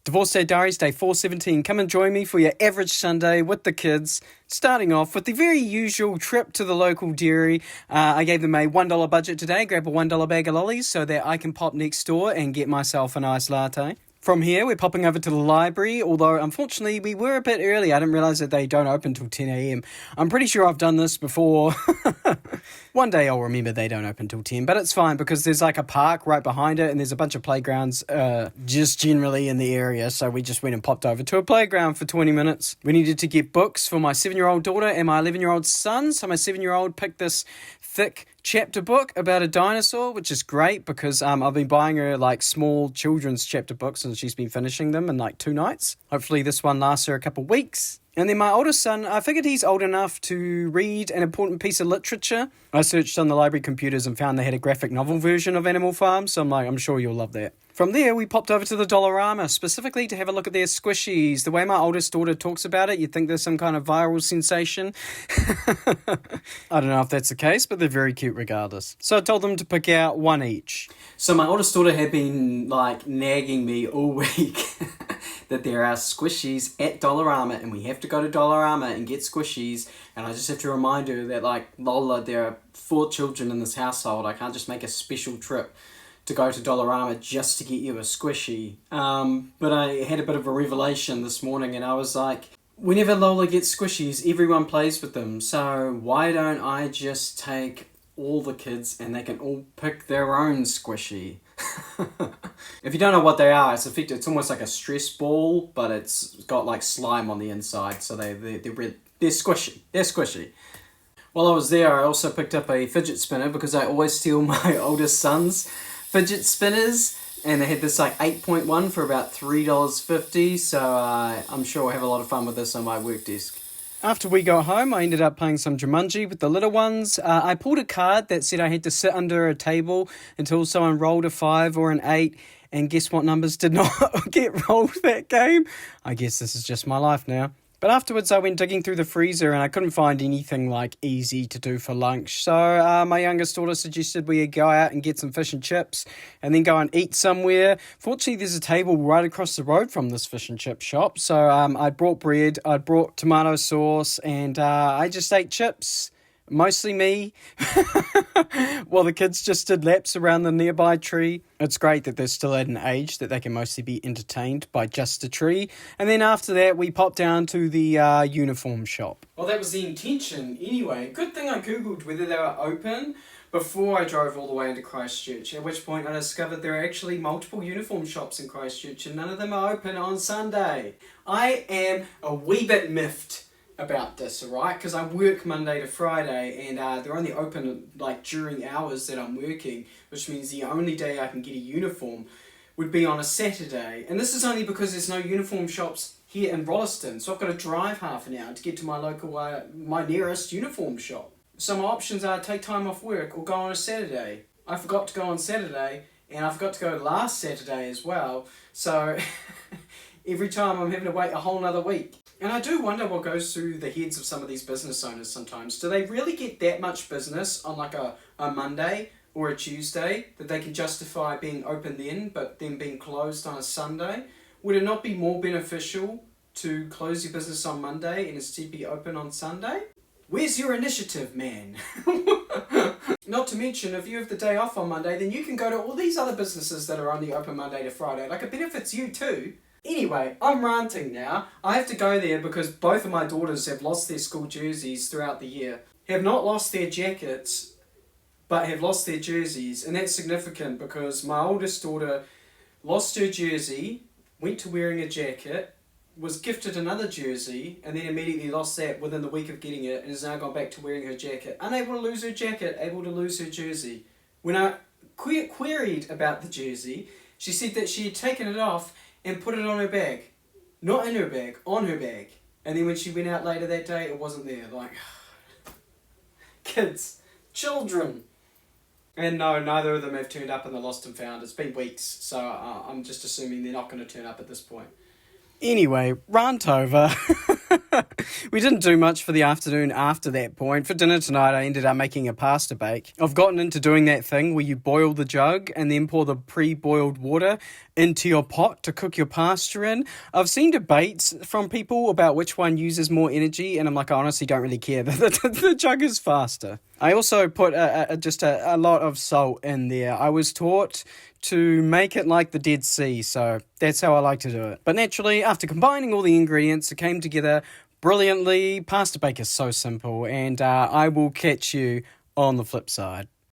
Divorce Day Diaries, day 417. Come and join me for your average Sunday with the kids, starting off with the very usual trip to the local dairy. I gave them a $1 budget today, grab a $1 bag of lollies so that I can pop next door and get myself a nice latte. From here, we're popping over to the library, although unfortunately we were a bit early. I didn't realise that they don't open till 10 a.m. I'm pretty sure I've done this before. One day I'll remember they don't open till 10, but it's fine because there's like a park right behind it and there's a bunch of playgrounds just generally in the area, so we just went and popped over to a playground for 20 minutes. We needed to get books for my 7-year-old daughter and my 11-year-old son, so my 7-year-old picked this thick chapter book about a dinosaur, which is great because I've been buying her like small children's chapter books and she's been finishing them in like 2 nights. Hopefully this one lasts her a couple weeks. And then my oldest son, I figured he's old enough to read an important piece of literature. I searched on the library computers and found they had a graphic novel version of Animal Farm, so I'm sure you'll love that. From there, we popped over to the Dollarama, specifically to have a look at their squishies. The way my oldest daughter talks about it, you'd think there's some kind of viral sensation. I don't know if that's the case, but they're very cute regardless. So I told them to pick out one each. So my oldest daughter had been nagging me all week that there are squishies at Dollarama and we have to go to Dollarama and get squishies. And I just have to remind her that Lola, there are 4 children in this household. I can't just make a special trip to go to Dollarama just to get you a squishy. But I had a bit of a revelation this morning and I was like, whenever Lola gets squishies, everyone plays with them. So why don't I just take all the kids and they can all pick their own squishy? If you don't know what they are, it's almost like a stress ball, but it's got slime on the inside, so they're squishy. They're squishy. While I was there, I also picked up a fidget spinner because I always steal my oldest son's fidget spinners, and they had this 8.1 for about $3.50, so I'm sure I'll have a lot of fun with this on my work desk. After we got home, I ended up playing some Jumanji with the little ones. I pulled a card that said I had to sit under a table until someone rolled a 5 or an 8, and guess what numbers did not get rolled that game? I guess this is just my life now. But afterwards, I went digging through the freezer and I couldn't find anything easy to do for lunch. So my youngest daughter suggested we go out and get some fish and chips and then go and eat somewhere. Fortunately, there's a table right across the road from this fish and chip shop. So I brought bread, I brought tomato sauce, and I just ate chips. Mostly me, while the kids just did laps around the nearby tree. It's great that they're still at an age that they can mostly be entertained by just a tree. And then after that, we popped down to the uniform shop. Well, that was the intention anyway. Good thing I googled whether they were open before I drove all the way into Christchurch, at which point I discovered there are actually multiple uniform shops in Christchurch and none of them are open on Sunday. I am a wee bit miffed about this, alright? Because I work Monday to Friday and they're only open during hours that I'm working, which means the only day I can get a uniform would be on a Saturday. And this is only because there's no uniform shops here in Rolleston, so I've got to drive half an hour to get to my local, my nearest uniform shop. So my options are take time off work or go on a Saturday. I forgot to go on Saturday and I forgot to go last Saturday as well, so every time I'm having to wait a whole nother week. And I do wonder what goes through the heads of some of these business owners sometimes. Do they really get that much business on a Monday or a Tuesday that they can justify being open then, but then being closed on a Sunday? Would it not be more beneficial to close your business on Monday and instead be open on Sunday? Where's your initiative, man? Not to mention, if you have the day off on Monday, then you can go to all these other businesses that are only open Monday to Friday. It benefits you too. Anyway, I'm ranting now. I have to go there because both of my daughters have lost their school jerseys throughout the year. Have not lost their jackets, but have lost their jerseys. And that's significant because my oldest daughter lost her jersey, went to wearing a jacket, was gifted another jersey, and then immediately lost that within the week of getting it, and has now gone back to wearing her jacket. Unable to lose her jacket, able to lose her jersey. When I queried about the jersey, she said that she had taken it off and put it on her bag. Not in her bag, on her bag. And then when she went out later that day, it wasn't there. Kids. Children. And no, neither of them have turned up in the lost and found. It's been weeks, so I'm just assuming they're not going to turn up at this point. Anyway, rant over. We didn't do much for the afternoon after that point. For dinner tonight, I ended up making a pasta bake. I've gotten into doing that thing where you boil the jug and then pour the pre-boiled water into your pot to cook your pasta in. I've seen debates from people about which one uses more energy, and I'm like, I honestly don't really care. The jug is faster. I also put just a lot of salt in there. I was taught to make it like the Dead Sea, so that's how I like to do it. But naturally, after combining all the ingredients, it came together brilliantly. Pasta bake is so simple, and I will catch you on the flip side.